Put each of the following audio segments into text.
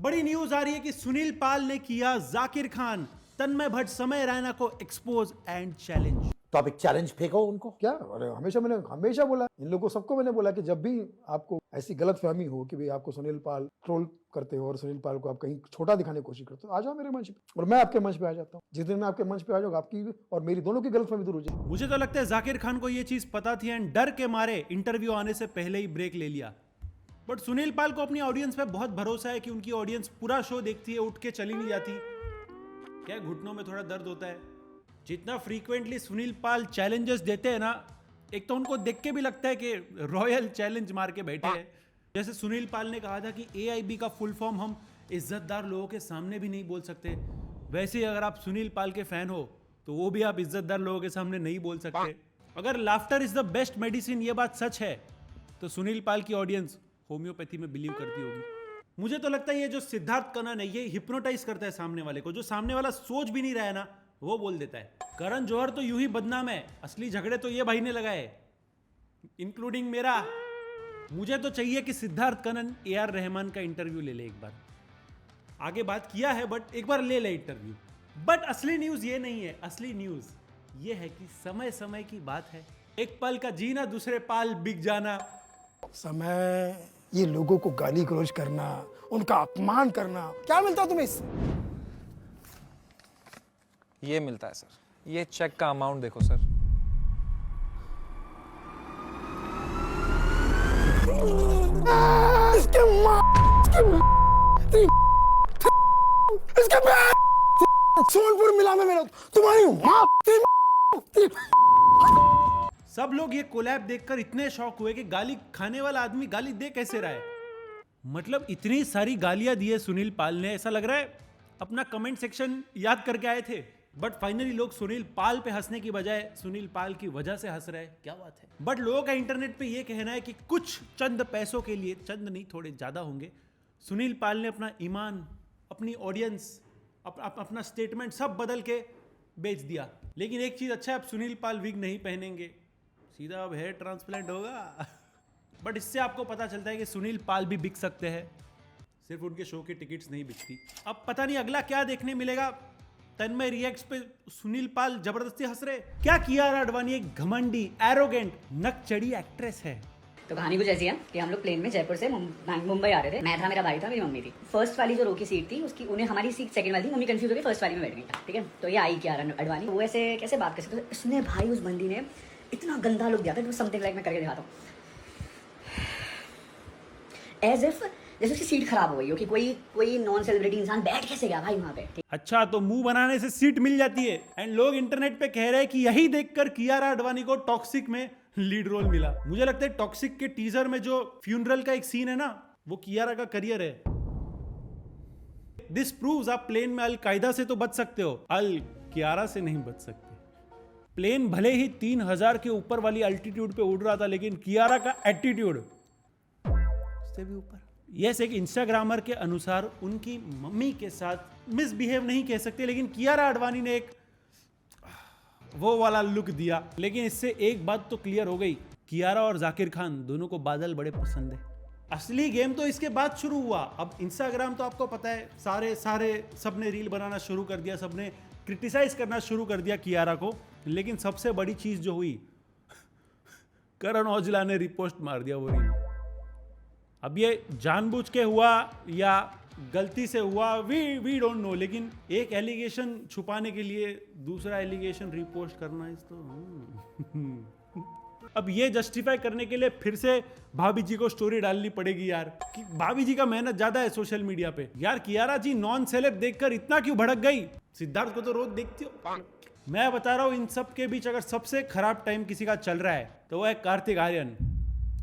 बड़ी न्यूज आ रही है कि सुनील पाल ने किया जाकिर खान, तन्मय भट्ट, समय रैना को एक्सपोज एंड चैलेंज। तो आप एक चैलेंज फेंको उनको। क्या? अरे मैंने हमेशा बोला, इन लोगों सबको मैंने बोला कि जब भी आपको ऐसी गलतफहमी हो कि भाई आपको सुनील पाल ट्रोल करते हो और सुनील पाल को आप कहीं छोटा दिखाने की कोशिश करते हो, आ जाओ मेरे मंच पे और मैं आपके मंच पे आ जाता हूँ। जिस दिन मैं आपके मंच पे आ जाऊंगा, आपकी और मेरी दोनों की गलतफहमी दूर हो जाएगी। मुझे तो लगता है जाकिर खान को यह चीज पता थी एंड डर के मारे इंटरव्यू आने से पहले ही ब्रेक ले लिया। बट सुनील पाल को अपनी ऑडियंस पे बहुत भरोसा है कि उनकी ऑडियंस पूरा शो देखती है, उठ के चली नहीं जाती। क्या घुटनों में थोड़ा दर्द होता है। जितना फ्रीक्वेंटली सुनील पाल चैलेंजेस देते हैं ना, एक तो उनको देख के भी लगता है कि रॉयल चैलेंज मार के बैठे हैं। जैसे सुनील पाल ने कहा था कि AIB का फुल फॉर्म हम इज्जतदार लोगों के सामने भी नहीं बोल सकते, वैसे ही अगर आप सुनील पाल के फैन हो तो वो भी आप इज्जतदार लोगों के सामने नहीं बोल सकते। अगर laughter is the best medicine ये बात सच है तो सुनील पाल की ऑडियंस होम्योपैथी में बिलीव करती होगी। मुझे तो लगता है ये जो सिद्धार्थ कनन है ये हिप्नोटाइज करता है सामने वाले को, जो सामने वाला सोच भी नहीं रहा है ना वो बोल देता है। करण जौहर तो यूं ही बदनाम है, असली झगड़े तो ये भाई ने लगाए, इंक्लूडिंग मेरा। मुझे तो चाहिए कि सिद्धार्थ कनन AR रहमान का इंटरव्यू ले ले एक बार। आगे बात किया है बट एक बार ले ले इंटरव्यू। बट असली न्यूज ये नहीं है, असली न्यूज ये है कि समय समय की बात है। एक पल का जीना, दूसरे पाल बिक जाना। समय, ये लोगों को गाली गलौज करना, उनका अपमान करना, क्या मिलता तुम्हें इससे? ये मिलता है सर, ये चेक का अमाउंट देखो सर। सोनपुर मिला में मेरा तुम्हारी माँ। सब लोग ये कोलैब देखकर इतने शॉक हुए कि गाली खाने वाला आदमी गाली दे कैसे रहा है। मतलब इतनी सारी गालियां दी है सुनील पाल ने, ऐसा लग रहा है अपना कमेंट सेक्शन याद करके आए थे। बट फाइनली लोग सुनील पाल पे हंसने की बजाय सुनील पाल की वजह से हंस रहे हैं। क्या बात है। बट लोगों का इंटरनेट पे ये कहना है कि कुछ चंद पैसों के लिए, चंद नहीं थोड़े ज्यादा होंगे, सुनील पाल ने अपना ईमान, अपनी ऑडियंस, अपना स्टेटमेंट सब बदल के बेच दिया। लेकिन एक चीज अच्छा है, अब सुनील पाल विग नहीं पहनेंगे, सीधा अब हेयर ट्रांसप्लांट होगा। बट इससे आपको पता चलता है कि सुनील पाल भी बिक सकते हैं, सिर्फ उनके शो की टिकट्स नहीं बिकती। अब पता नहीं अगला क्या देखने मिलेगा। तन्मय रिएक्ट्स पे सुनील पाल जबरदस्ती हंस रहे। क्या कियारा आडवाणी एक घमंडी, एरोगेंट, नकचढ़ी एक्ट्रेस है। तो कहानी कुछ ऐसी है कि हम लोग प्लेन में जयपुर से मुंबई आ रहे थे। मैं था, मेरा भाई था, मेरी मम्मी थी। फर्स्ट वाली जो रो की सीट थी उसकी, उन्हें हमारी सीट सेकंड वाली थी, मम्मी कंफ्यूज हो गई, फर्स्ट वाली में बैठ गई। ठीक है, तो ये आई कियारा आडवाणी। वो ऐसे कैसे बात कर सकते, तो इसने भाई उस बंदी ने इतना गंदा लुक दिया था, समथिंग लाइक, मैं करके दिखाता हूँ, एज इफ जैसे उसकी सीट खराब हो गई हो कि कोई नॉन सेलिब्रिटी इंसान बैठ कैसे गया भाई वहां पे। अच्छा, तो मुंह बनाने से सीट मिल जाती है। एंड लोग इंटरनेट पे कह रहे हैं कि यही देखकर कियारा आडवाणी को टॉक्सिक में लीड रोल मिला। मुझे लगता है टॉक्सिक के टीजर में जो फ्यूनरल का एक सीन है ना, वो कियारा का करियर है। दिस प्रूव्स आप प्लेन में अल-कायदा से तो बच सकते हो, अल कियारा से नहीं बच सकते। प्लेन भले ही 3000 के ऊपर वाली अल्टीट्यूड पे उड़ रहा था, लेकिन कियारा का एटीट्यूड उससे भी ऊपर। यस, एक इंस्टाग्रामर के अनुसार उनकी मम्मी के साथ मिसबिहेव नहीं कह सकते, लेकिन कियारा आडवाणी ने एक वो वाला लुक दिया। लेकिन इससे एक बात तो क्लियर हो गई, कियारा और जाकिर खान दोनों को बादल बड़े पसंद है। असली गेम तो इसके बाद शुरू हुआ। अब इंस्टाग्राम तो आपको पता है, सारे सबने रील बनाना शुरू कर दिया, सबने क्रिटिसाइज करना शुरू कर दिया कियारा को। लेकिन सबसे बड़ी चीज जो हुई, करण औजला ने रिपोस्ट मार दिया वो रील। अब ये जानबूझ के हुआ या गलती से हुआ, वी डोंट नो, लेकिन एक एलिगेशन छुपाने के लिए दूसरा एलिगेशन रिपोस्ट करना इस तो अब ये जस्टिफाई करने के लिए फिर से भाभी जी को स्टोरी डालनी पड़ेगी यार, कि भाभी जी का मेहनत ज्यादा है सोशल मीडिया पे। यार कियारा जी नॉन सेलेब देखकर इतना क्यों भड़क गई? सिद्धार्थ को तो रोज देखती हो। मैं बता रहा हूं, इन सब के बीच अगर सबसे खराब टाइम किसी का चल रहा है तो वो है कार्तिक आर्यन।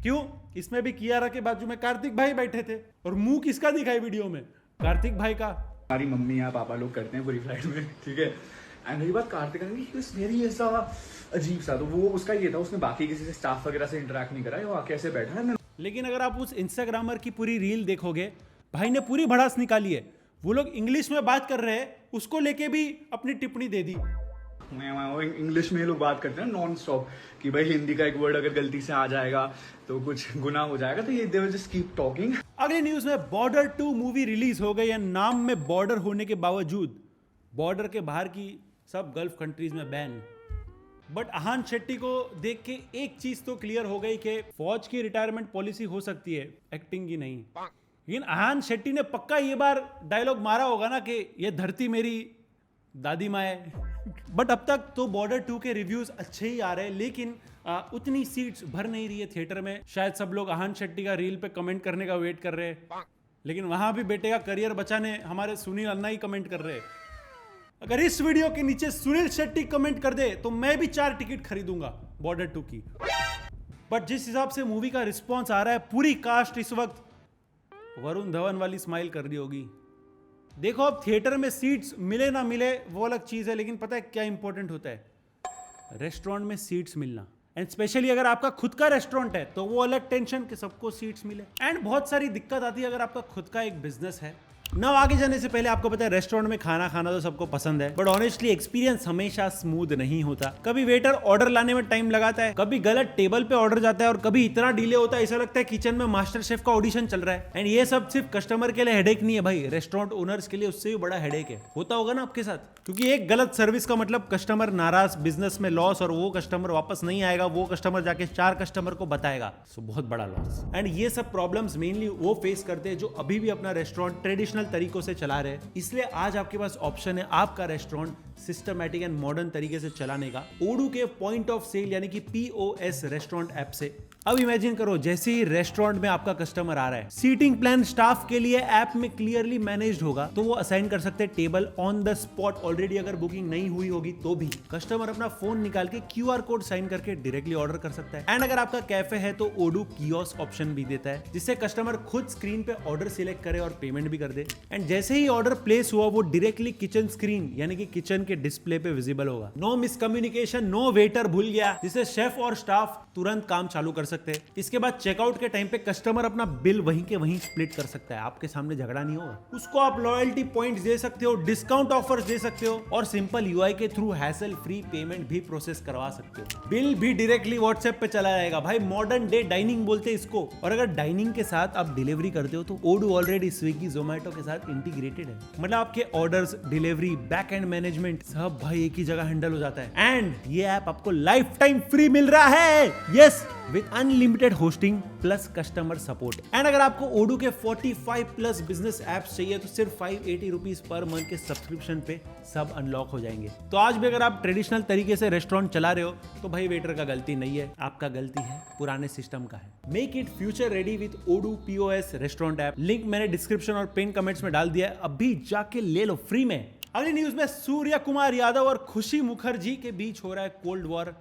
क्यों? इसमें भी कियारा के बाजू में कार्तिक भाई बैठे थे, और मुंह किसका दिखाई वीडियो में? कार्तिक भाई का। हमारी मम्मी या पापा लोग करते हैं पूरी फ्लाइट में, ठीक है। एंड रही बात कार्तिक वेरी ऐसा अजीब सा, तो वो उसका ये था, उसने बाकी किसी से स्टाफ वगैरह से इंटरेक्ट नहीं करा, वो आके ऐसे बैठा है। लेकिन अगर आप उस इंस्टाग्रामर की पूरी रील देखोगे, भाई ने पूरी भड़ास निकाली है। वो लोग इंग्लिश में बात कर रहे हैं, उसको लेके भी अपनी टिप्पणी दे दी। इंग्लिश में ये लोग बात करते हैं नॉन स्टॉप कि भाई हिंदी का एक वर्ड अगर गलती से आ जाएगा तो कुछ गुनाह हो जाएगा, तो ये they will just keep talking. अगली न्यूज में बॉर्डर 2 मूवी रिलीज हो गई है। नाम में बॉर्डर होने के बावजूद बॉर्डर के बाहर की सब गल्फ कंट्रीज में बैन। बट अहान शेट्टी को देख के एक चीज तो क्लियर हो गई कि फौज की रिटायरमेंट पॉलिसी हो सकती है, एक्टिंग की नहीं। लेकिन अहान शेट्टी ने पक्का ये बार डायलॉग मारा होगा ना कि ये धरती मेरी दादी माँ है। बट अब तक तो बॉर्डर 2 के रिव्यूज अच्छे ही आ रहे हैं, लेकिन उतनी सीट्स भर नहीं रही है थिएटर में। शायद सब लोग अहान शेट्टी का रील पे कमेंट करने का वेट कर रहे हैं, लेकिन वहां भी बेटे का करियर बचाने हमारे सुनील अन्ना ही कमेंट कर रहे हैं। अगर इस वीडियो के नीचे सुनील शेट्टी कमेंट कर दे तो मैं भी 4 टिकट खरीदूंगा बॉर्डर 2 की। बट जिस हिसाब से मूवी का रिस्पॉन्स आ रहा है, पूरी कास्ट इस वक्त वरुण धवन वाली स्माइल कर रही होगी। देखो अब थिएटर में सीट्स मिले ना मिले वो अलग चीज है, लेकिन पता है क्या इंपॉर्टेंट होता है? रेस्टोरेंट में सीट्स मिलना। एंड स्पेशली अगर आपका खुद का रेस्टोरेंट है तो वो अलग टेंशन कि सबको सीट्स मिले। एंड बहुत सारी दिक्कत आती है अगर आपका खुद का एक बिजनेस है। ना आगे जाने से पहले आपको पता है रेस्टोरेंट में खाना खाना तो सबको पसंद है, बट ऑनेस्टली एक्सपीरियंस हमेशा स्मूथ नहीं होता। कभी वेटर ऑर्डर लाने में टाइम लगाता है, कभी गलत टेबल पे ऑर्डर जाता है, और कभी इतना डिले होता है ऐसा लगता है किचन में मास्टर शेफ का ऑडिशन चल रहा है। एंड ये सब सिर्फ कस्टमर के लिए हेडेक नहीं है भाई, रेस्टोरेंट ओनर्स के लिए उससे भी बड़ा हेडेक है। होता होगा ना आपके साथ, क्योंकि एक गलत सर्विस का मतलब कस्टमर नाराज, बिजनेस में लॉस, और वो कस्टमर वापस नहीं आएगा, वो कस्टमर जाके 4 कस्टमर को बताएगा, सो बहुत बड़ा लॉस। एंड ये सब प्रॉब्लम्स मेनली वो फेस करते हैं जो अभी भी अपना रेस्टोरेंट ट्रेडिशनल तरीकों से चला रहे हैं। इसलिए आज आपके पास ऑप्शन है आपका रेस्टोरेंट सिस्टमैटिक एंड मॉडर्न तरीके से चलाने का ओडू के पॉइंट ऑफ सेल यानी कि POS रेस्टोरेंट ऐप से। अब इमेजिन करो जैसे ही रेस्टोरेंट में आपका कस्टमर आ रहा है, सीटिंग प्लान स्टाफ के लिए ऐप में क्लियरली मैनेज्ड होगा, तो वो असाइन कर सकते हैं table on the spot. Already अगर बुकिंग नहीं हुई होगी तो भी कस्टमर अपना फोन निकाल के QR कोड साइन करके डायरेक्टली ऑर्डर कर सकता है। एंड अगर आपका कैफे है तो ओडू कियोस्क ऑप्शन भी देता है, जिससे कस्टमर खुद स्क्रीन पे ऑर्डर सिलेक्ट करे और पेमेंट भी कर दे। एंड जैसे ही ऑर्डर प्लेस हुआ वो डायरेक्टली किचन स्क्रीन यानी कि किचन के डिस्प्ले पे विजिबल होगा। नो मिसकम्युनिकेशन, नो वेटर भूल गया, जिससे शेफ और स्टाफ तुरंत काम चालू कर सकते हैं। इसके बाद चेकआउट के टाइम पे कस्टमर अपना बिल वहीं के वहीं स्प्लिट कर सकता है, आपके सामने झगड़ा नहीं होगा। उसको आप लॉयल्टी पॉइंट्स दे सकते हो, डिस्काउंट ऑफर्स दे सकते हो, और सिंपल UI के थ्रू हैसल फ्री पेमेंट भी प्रोसेस करवा सकते हो। बिल भी डायरेक्टली व्हाट्सएप पे चला जाएगा भाई। मॉडर्न डे डाइनिंग बोलते हैं इसको। और अगर डाइनिंग के साथ आप डिलीवरी करते हो तो ओडू ऑलरेडी स्विगी जोमेटो के साथ इंटीग्रेटेड है, मतलब आपके orders, delivery, back and management सब भाई एक ही जगह हैंडल हो जाता है। एंड ये ऐप आपको लाइफ टाइम फ्री मिल रहा है, yes, with unlimited hosting plus customer support. And अगर आपको ओडू के 45 प्लस बिजनेस एप्स चाहिए तो सिर्फ 580 रुपीज पर मंथ के सब्सक्रिप्शन पे सब अनलॉक हो जाएंगे। तो आज भी अगर आप ट्रेडिशनल तरीके से रेस्टोरेंट चला रहे हो तो भाई वेटर का गलती नहीं है, आपका गलती है पुराने सिस्टम का है। Make it future ready with Odoo POS restaurant app. Link मैंने डिस्क्रिप्शन और पिन कमेंट्स में डाल दिया है, अभी जाके ले लो फ्री में। अगली न्यूज में सूर्य कुमार यादव और खुशी मुखर्जी के बीच हो रहा है कोल्ड वॉर।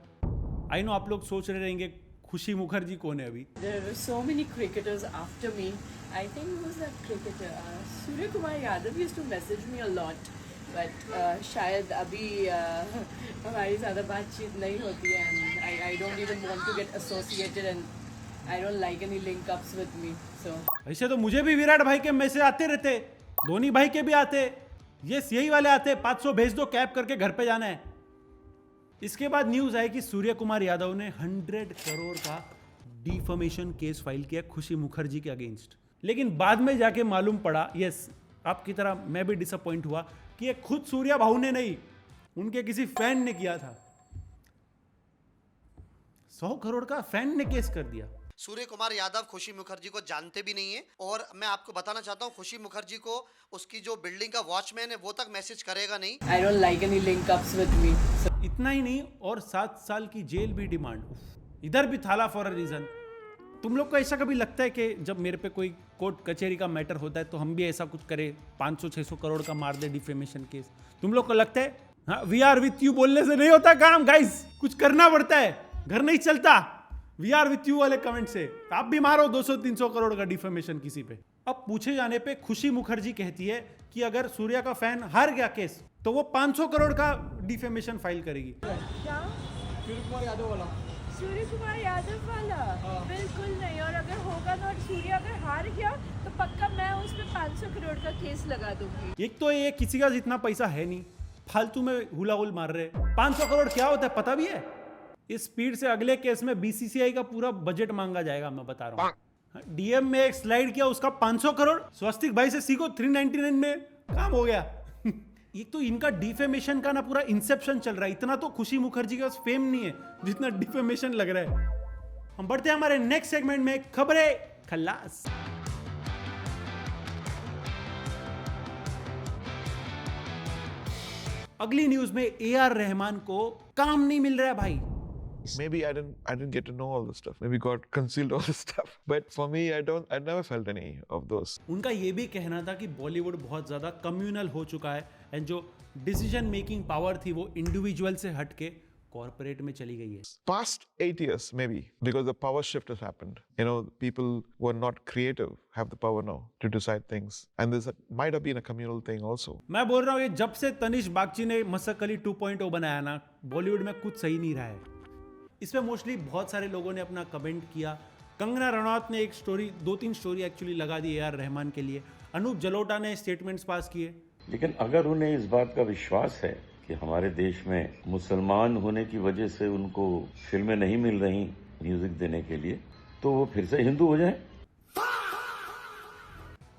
आई नो आप लोग सोच रहे रहेंगे खुशी मुखर्जी कौन है अभी। There were so many cricketers after me. I think who was that cricketer? Surya Kumar Yadav used to message me a lot, but शायद अभी हमारी ज़्यादा बातचीत नहीं होती है, and I don't even want to get associated, and I don't like any link-ups with me. So ऐसे तो मुझे भी विराट भाई के मैसेज आते रहते, धोनी भाई के भी आते, यस यही वाले आते, 500 भेज दो कैब करके घर पे जाना है। इसके बाद न्यूज आई कि सूर्य कुमार यादव ने 100 करोड़ का डिफेमेशन केस फाइल किया खुशी मुखर्जी के अगेंस्ट। लेकिन बाद में जाके मालूम पड़ा, यस आपकी तरह मैं भी डिसअपॉइंट हुआ, कि ये खुद सूर्या भाऊ ने नहीं, उनके किसी फैन ने किया था। 100 करोड़ का फैन ने केस कर दिया। सूर्य कुमार यादव खुशी मुखर्जी को जानते भी नहीं है, और मैं आपको बताना चाहता हूँ खुशी मुखर्जी को उसकी जो बिल्डिंग का वॉचमैन है वो तक मैसेज करेगा नहीं। I don't like any link-ups with me. So इतना ही नहीं, और 7 साल की जेल भी डिमांड। इधर भी थाला फॉर अ रीजन। तुम लोग को ऐसा कभी लगता है कि जब मेरे पे कोई कोर्ट कचहरी का मैटर होता है तो हम भी ऐसा कुछ करें, 500-600 करोड़ का मार दे डिफेमेशन केस? तुम लोग को लगता है? हाँ, वी आर विथ यू बोलने से नहीं होता काम गाइस, कुछ करना पड़ता है, घर नहीं चलता। वी आर विथ यू वाले कमेंट से आप भी मारो 200-300 करोड़ का डिफेमेशन किसी पे। अब पूछे जाने पे खुशी मुखर्जी कहती है कि अगर सूर्या का फैन हार गया केस तो वो 500 करोड़ का डिफेमेशन फाइल करेगी। क्या? सूर्य कुमार यादव वाला? बिल्कुल नहीं। और अगर होगा ना, और सूर्य अगर हार गया तो पक्का मैं उस पे 500 करोड़ का केस लगा दूंगी। एक तो ये किसी का जितना पैसा है नहीं, फालतू में हुला हुल मार रहे। 500 करोड़ क्या होता है पता भी है? इस स्पीड से अगले केस में बीसीसीआई का पूरा बजट मांगा जाएगा, मैं बता रहा हूँ। डीएम में एक स्लाइड किया, उसका 500 करोड़। स्वस्तिक भाई से सीखो, 399 में काम हो गया। एक तो इनका डिफेमेशन का ना पूरा इंसेप्शन चल रहा है। इतना तो खुशी मुखर्जी के पास फेम नहीं है जितना डिफेमेशन लग रहा है। हम बढ़ते हैं हमारे नेक्स्ट सेगमेंट में, खबरें खल्लास। अगली न्यूज में AR रहमान को काम नहीं मिल रहा है भाई। Maybe I didn't get to know all this stuff. Maybe God concealed all this stuff. But for me, I never felt any of those. उनका ये भी कहना था कि बॉलीवुड बहुत ज्यादा कम्युनल हो चुका है एंड जो डिसीजन मेकिंग पावर थी वो इंडिविजुअल से हटके कॉर्पोरेट में चली गई है। Past 8 years, maybe, because the power shift has happened. You know, people who are not creative have the power now to decide things. And might have been a communal thing also. मैं बोल रहा हूँ, ये जब से तनिष बागची ने मसक अली 2.0 बनाया ना, बॉलीवुड में कुछ सही नहीं रहा है। इस पे मोस्टली बहुत सारे लोगों ने अपना कमेंट किया। कंगना रनौत ने एक स्टोरी, 2-3 स्टोरी एक्चुअली लगा दी AR रहमान के लिए। अनूप जलोटा ने स्टेटमेंट्स पास किए। लेकिन अगर उन्हें इस बात का विश्वास है कि हमारे देश में मुसलमान होने की वजह से उनको फिल्में नहीं मिल रही म्यूजिक देने के लिए, तो वो फिर से हिंदू हो जाए।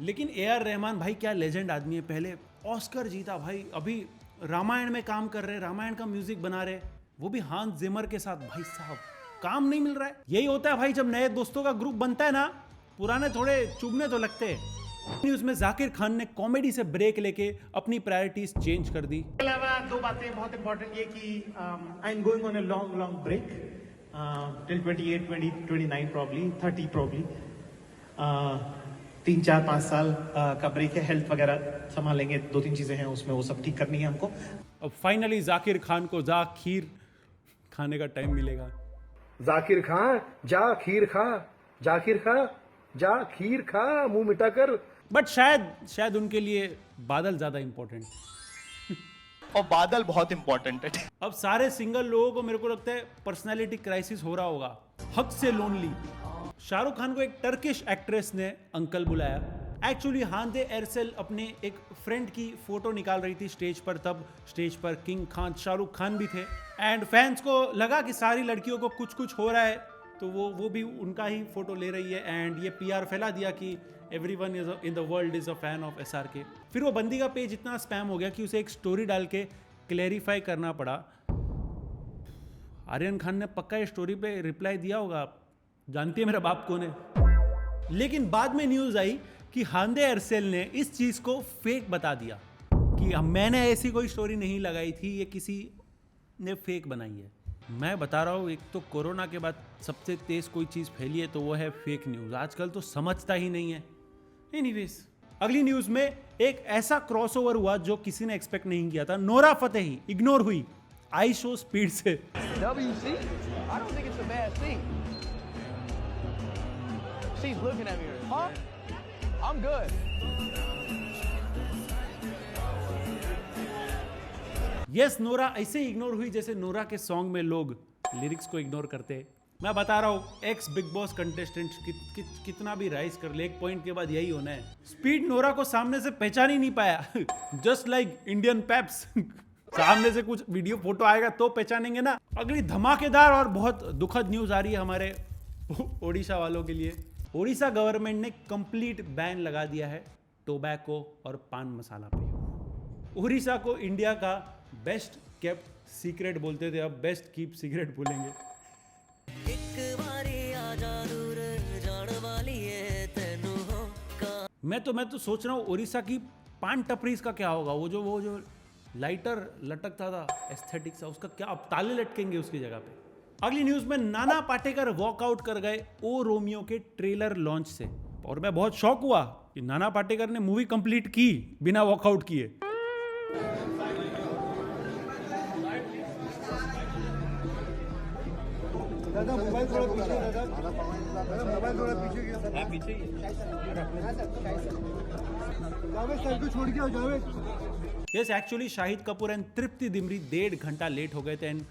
लेकिन AR रहमान भाई क्या लेजेंड आदमी है। पहले ऑस्कर जीता भाई, अभी रामायण में काम कर रहे, रामायण का म्यूजिक बना रहे, वो भी हांस जिमर के साथ। भाई साहब काम नहीं मिल रहा है। यही होता है भाई जब नए दोस्तों का ग्रुप बनता है ना, पुराने थोड़े चुभने तो लगते हैं। न्यूज में जाकिर खान ने कॉमेडी से ब्रेक लेके अपनी प्रायोरिटीज चेंज कर दी। अलावा दो बातें बहुत इंपॉर्टेंट, ये कि I am going on a long break till 28, 29 probably 30 probably. 3-4-5 साल का ब्रेक है। हेल्थ वगैरह संभालेंगे, 2-3 चीजें हैं उसमें, वो सब ठीक करनी है हमको। अब फाइनली जाकिर खान को खीर खाने का टाइम मिलेगा। जाकिर खान जा खीर खा, जाकिर खा जा खीर खा, मुंह मिटा कर। बट शायद उनके लिए बादल ज्यादा इंपॉर्टेंट। और बादल बहुत इंपॉर्टेंट है। अब सारे सिंगल लोगों को मेरे को लगता है पर्सनालिटी क्राइसिस हो रहा होगा। हक से लोनली। शाहरुख खान को एक टर्किश एक्ट्रेस ने अंकल बुलाया। एक्चुअली हांदे एरसेल अपने एक फ्रेंड की फोटो निकाल रही थी स्टेज पर, तब स्टेज पर किंग खान शाहरुख खान भी थे एंड फैंस को लगा कि सारी लड़कियों को कुछ हो रहा है, तो वो भी उनका ही फोटो ले रही है एंड ये PR फैला दिया कि everyone in the world is a fan of SRK। फिर वो बंदी का पेज इतना स्पैम हो गया कि उसे एक स्टोरी डाल के क्लेरिफाई करना पड़ा। आर्यन खान ने पक्का ये स्टोरी पे रिप्लाई दिया होगा, जानती है मेरा बाप कौन है। लेकिन बाद में न्यूज आई कि हांदे एरसेल ने इस चीज को फेक बता दिया कि मैंने ऐसी कोई स्टोरी नहीं लगाई थी, ये किसी ने फेक बनाई है। मैं बता रहा हूँ, एक तो कोरोना के बाद सबसे तेज कोई चीज फैली है तो वो है फेक न्यूज। आजकल तो समझता ही नहीं है। एनीवेज, अगली न्यूज में एक ऐसा क्रॉसओवर हुआ जो किसी ने एक्सपेक्ट नहीं किया था। नोरा फतेही इग्नोर हुई आई शो स्पीड से। WC? I don't think it's a bad thing. She's looking at me. Huh? I'm good. Yes, Nora ऐसे ही इग्नोर हुई जैसे नोरा के सॉन्ग में लोग लिरिक्स को इग्नोर करते हैं। मैं बता रहा हूँ, एक्स बिग बॉस कंटेस्टेंट कितना भी राइज कर ले, एक पॉइंट के बाद यही होना है। स्पीड नोरा को सामने से पहचान ही नहीं पाया। Just like Indian paps. सामने से कुछ वीडियो फोटो आएगा तो पहचानेंगे ना। अगली धमाकेदार और बहुत दुखद न्यूज आ रही है हमारे ओडिशा वालों के लिए। ओडिशा गवर्नमेंट ने कंप्लीट बैन लगा दिया है टोबैको और पान मसाला पे। ओडिशा को इंडिया का बेस्ट केप्ट सीक्रेट बोलते थे, अब बेस्ट कीप सीक्रेट बोलेंगे। मैं तो सोच रहा हूँ ओडिशा की पान टपरीज का क्या होगा। वो जो लाइटर लटकता था एस्थेटिक सा, उसका क्या अब ताले लटकेंगे उसकी जगह पे। अगली न्यूज में नाना पाटेकर वॉकआउट कर गए ओ रोमियो के ट्रेलर लॉन्च से, और मैं बहुत शॉक हुआ कि नाना पाटेकर ने मूवी कंप्लीट की बिना वॉकआउट किए। दादा मोबाइल थोड़ा पीछे, दादा मोबाइल थोड़ा पीछे जावेद सर को छोड़ के आओ Javed. Yes, actually Shahid Kapoor and Tripti Dimri 1.5 घंटा लेट हो गए थे एंड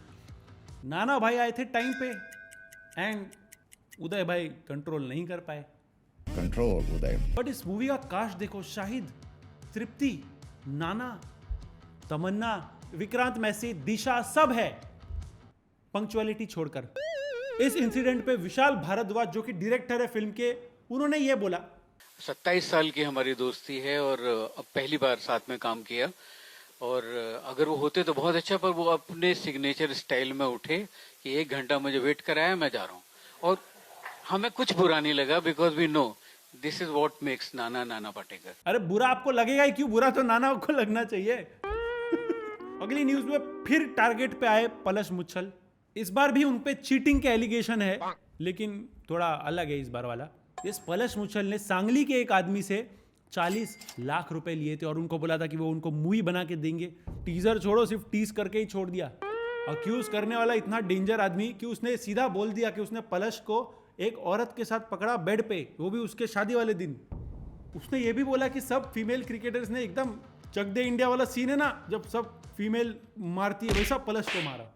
नाना भाई आए थे टाइम पे एंड उदय भाई कंट्रोल नहीं कर पाए। Control Uday. बट इस मूवी का कास्ट देखो, शाहिद, तृप्ति, नाना, तमन्ना, विक्रांत मैसी, दिशा सब है पंक्चुअलिटी छोड़कर। इस इंसिडेंट पे विशाल भारद्वाज जो कि डायरेक्टर है फिल्म के, उन्होंने ये बोला, 27 साल की हमारी दोस्ती है और अब पहली बार साथ में काम किया, और अगर वो होते तो बहुत अच्छा, पर वो अपने सिग्नेचर स्टाइल में उठे कि 1 घंटा मुझे वेट कराया, मैं जा रहा हूँ। और हमें कुछ बुरा नहीं लगा, because we know this is what makes नाना नाना पाटेकर। अरे बुरा आपको लगेगा ही क्यों, बुरा तो नाना को लगना चाहिए। अगली न्यूज में फिर टारगेट पे आए पलश मुच्छल। इस बार भी उनपे चीटिंग के एलिगेशन है, लेकिन थोड़ा अलग है इस बार वाला। इस पलश मुच्छल ने सांगली के एक आदमी से 40 लाख रुपए लिए थे और उनको बोला था कि वो उनको मूवी बना के देंगे। टीजर छोड़ो, सिर्फ टीज करके ही छोड़ दिया। अक्यूज करने वाला इतना डेंजर आदमी कि उसने सीधा बोल दिया कि उसने पलश को एक औरत के साथ पकड़ा बेड पे, वो भी उसके शादी वाले दिन। उसने ये भी बोला कि सब फीमेल क्रिकेटर्स ने एकदम चक दे इंडिया वाला सीन है ना, जब सब फीमेल मारती है, वैसा पलश को मारा।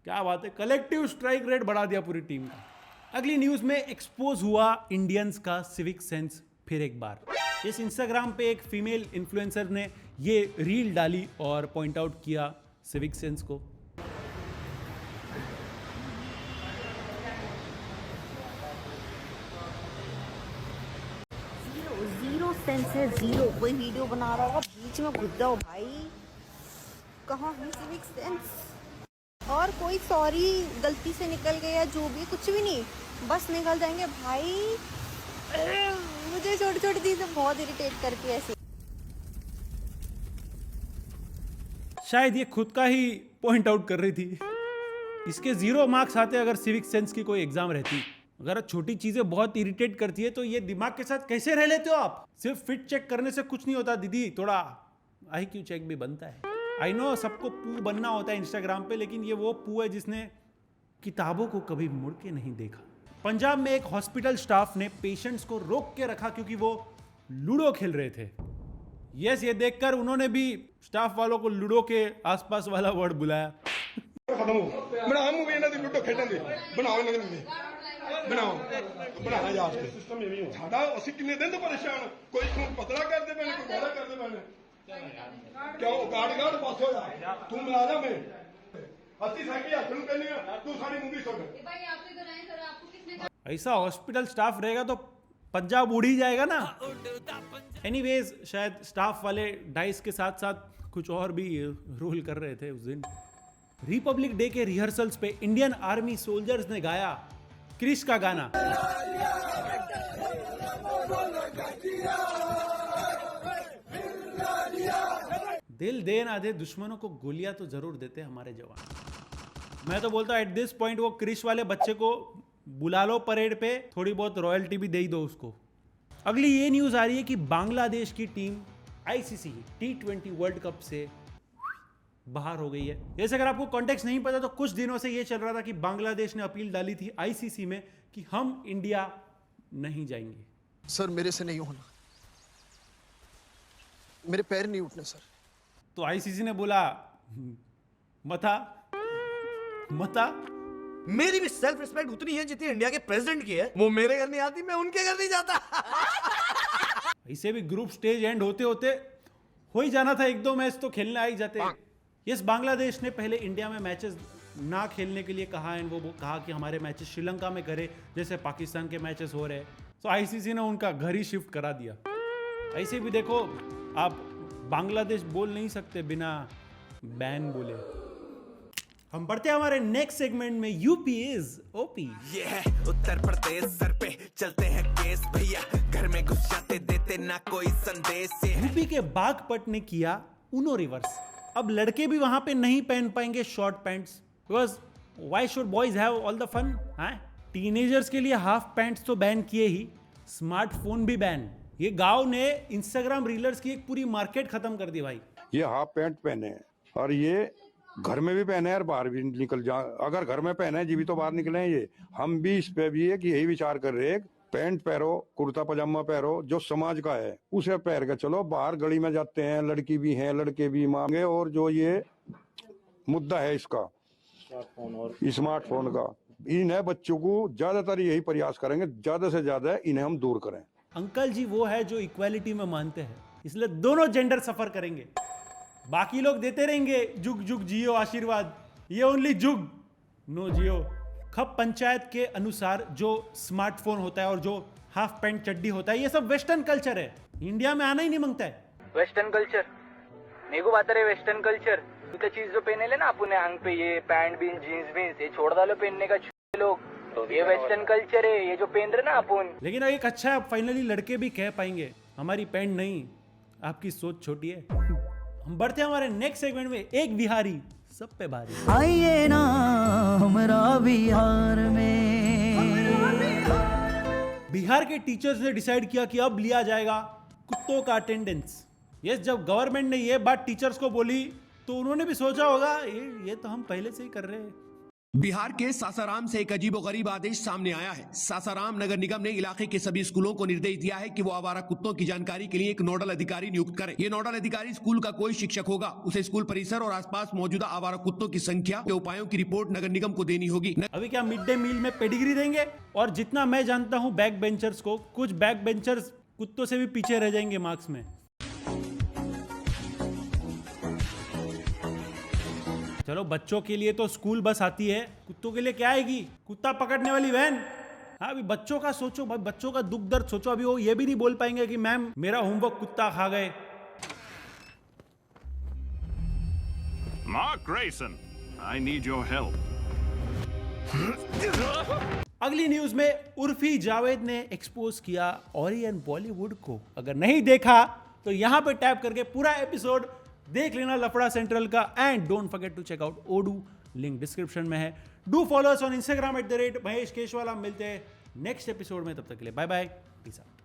क्या बात है, कलेक्टिव स्ट्राइक रेट बढ़ा दिया पूरी टीम का। अगली न्यूज में एक्सपोज हुआ इंडियंस का सिविक सेंस फिर एक बार। इस इंस्टाग्राम पे एक फीमेल इन्फ्लुएंसर ने ये रील डाली और पॉइंट आउट किया सिविक सेंस को। जीरो सेंस है, जीरो। कोई वीडियो बना रहा होगा, बीच में घुस जाओ भाई, कहाँ है सिविक सेंस? और कोई सॉरी गलती से निकल गया, जो भी, कुछ भी नहीं, बस निकल जाएंगे भाई। मुझे छोटी छोटी चीजें बहुत इरिटेट करती है ऐसी। शायद ये खुद का ही पॉइंट आउट कर रही थी। इसके 0 मार्क्स आते अगर सिविक सेंस की कोई एग्जाम रहती। अगर छोटी चीजें बहुत इरिटेट करती है तो ये दिमाग के साथ कैसे रह लेते हो आप? सिर्फ फिट चेक करने से कुछ नहीं होता दीदी, थोड़ा IQ चेक भी बनता है। आई नो सबको पू बनना होता है इंस्टाग्राम पे, लेकिन ये वो पू है जिसने किताबों को कभी मुड़ के नहीं देखा। पंजाब में एक हॉस्पिटल स्टाफ ने पेशेंट्स को रोक के रखा क्योंकि वो लूडो खेल रहे थे। यस, ये देखकर उन्होंने भी स्टाफ वालों को लूडो के आसपास वाला वर्ड बुलाया। ऐसा हॉस्पिटल स्टाफ रहेगा तो पंजाब उड़ ही जाएगा ना। एनीवेज, शायद स्टाफ वाले डाइस के साथ साथ कुछ और भी रोल कर रहे थे उस दिन। रिपब्लिक डे के रिहर्सल्स पे इंडियन आर्मी सोल्जर्स ने गाया क्रिश का गाना। दिल दे ना दे, दुश्मनों को गोलियां तो जरूर देते हमारे जवान। मैं तो बोलता हूं एट दिस पॉइंट वो क्रिश वाले बच्चे को बुला लो परेड पे, थोड़ी बहुत रॉयल्टी भी दे ही दो उसको। अगली ये न्यूज आ रही है कि बांग्लादेश की team ICC T20 world cup से बाहर हो गई है। जैसे अगर आपको कॉन्टेक्स्ट नहीं पता तो कुछ दिनों से ये चल रहा था कि बांग्लादेश ने अपील डाली थी ICC में कि हम इंडिया नहीं जाएंगे। सर मेरे से नहीं होना, मेरे पैर नहीं उठने सर। तो ICC ने बोला मता मेरी भी सेल्फ रिस्पेक्ट उतनी है जितनी इंडिया के प्रेसिडेंट की है। वो मेरे घर नहीं आती, मैं उनके घर नहीं जाता। इसे भी ग्रुप स्टेज एंड होते होते हो ही जाना था, 1-2 मैच तो खेलने आ ही जाते। यस, बांग्लादेश ने पहले इंडिया में मैचेस ना खेलने के लिए कहा है। वो कहा कि हमारे मैचेस श्रीलंका में करे जैसे पाकिस्तान के मैचेस हो रहे। तो ICC ने उनका घर ही शिफ्ट करा दिया। ऐसे भी देखो, आप बांग्लादेश बोल नहीं सकते बिना बैन बोले। हम बढ़ते हैं हमारे नेक्स्ट सेगमेंट में, यूपी इज ओपी। ये है उत्तर प्रदेश, सर पे चलते हैं केस भैया, घर में घुस जाते देते ना कोई संदेश। यूपी के बागपत ने किया उनो रिवर्स। अब लड़के भी वहां पे नहीं पहन पाएंगे short pants, because why should boys have all the fun? Teenagers के लिए हाफ पैंट्स तो बैन किए ही, स्मार्टफोन भी बैन। ये गांव ने इंस्टाग्राम रीलर्स की एक पूरी मार्केट खत्म कर दी भाई। ये हाफ पैंट पहने और ये घर में भी पहने और बाहर भी निकल जा, अगर घर में पहने जी भी तो बाहर निकले। ये हम भी इस पे भी है कि यही विचार कर रहे हैं, पैंट पहनो, कुर्ता पजामा पहनो, जो समाज का है उसे पहन के चलो। बाहर गली में जाते हैं, लड़की भी हैं, लड़के भी मांगे। और जो ये मुद्दा है इसका स्मार्टफोन का, इन्हें बच्चों को ज्यादातर यही प्रयास करेंगे, ज्यादा से ज्यादा इन्हें हम दूर करें। अंकल जी वो है जो इक्वालिटी में मानते हैं, इसलिए दोनों जेंडर सफर करेंगे। बाकी लोग देते रहेंगे जुग जुग जियो आशीर्वाद, ये ओनली जुग नो जियो। खप पंचायत के अनुसार जो स्मार्टफोन होता है और जो हाफ पैंट चड्डी होता है ये सब वेस्टर्न कल्चर है, इंडिया में आना ही नहीं मांगता है। वेस्टर्न कल्चर मेरे को बात रहे वेस्टर्न कल्चर तो चीज जो पहने ले ना अपने आंग पे, ये पैंट बीन जीन्स बीन्स ये छोड़ डालो पहनने का लोग, तो ये वेस्टर्न कल्चर है ये जो पहन रहे ना अपन। लेकिन एक अच्छा है, फाइनली लड़के भी कह पाएंगे हमारी पैंट नहीं, आपकी सोच छोटी है। हम बढ़ते हैं हमारे नेक्स्ट सेगमेंट में, एक बिहारी सब पे भारी। आइए ना हमरा बिहार में। बिहार के टीचर्स ने डिसाइड किया कि अब लिया जाएगा कुत्तों का अटेंडेंस। यस, जब गवर्नमेंट ने ये बात टीचर्स को बोली तो उन्होंने भी सोचा होगा ये तो हम पहले से ही कर रहे हैं। बिहार के सासाराम से एक अजीबोगरीब आदेश सामने आया है। सासाराम नगर निगम ने इलाके के सभी स्कूलों को निर्देश दिया है कि वो आवारा कुत्तों की जानकारी के लिए एक नोडल अधिकारी नियुक्त करें। ये नोडल अधिकारी स्कूल का कोई शिक्षक होगा, उसे स्कूल परिसर और आसपास मौजूदा आवारा कुत्तों की संख्या के उपायों की रिपोर्ट नगर निगम को देनी होगी। अभी क्या मिड डे मील में पेडिग्री देंगे? और जितना मैं जानता हूँ बैक बेंचर्स को, कुछ बैक बेंचर्स कुत्तों से भी पीछे रह जाएंगे मार्क्स में। चलो बच्चों के लिए तो स्कूल बस आती है, कुत्तों के लिए क्या आएगी? कुत्ता पकड़ने वाली वैन। हाँ, अभी बच्चों का सोचो भाई, बच्चों का दुख दर्द सोचो। अभी वो ये भी नहीं बोल पाएंगे कि मैम मेरा होमवर्क कुत्ता खा गए। Mark Grayson, I need your help. अगली न्यूज में उर्फी जावेद ने एक्सपोज किया ओरियन बॉलीवुड को। अगर नहीं देखा तो यहां पे टैप करके पूरा एपिसोड देख लेना लफड़ा सेंट्रल का। And don't forget to check out Odoo, link description में है। Do follow us on Instagram @Mahesh Keshwal. मिलते हैं नेक्स्ट एपिसोड में, तब तक के लिए बाय बाय, पीस आउट।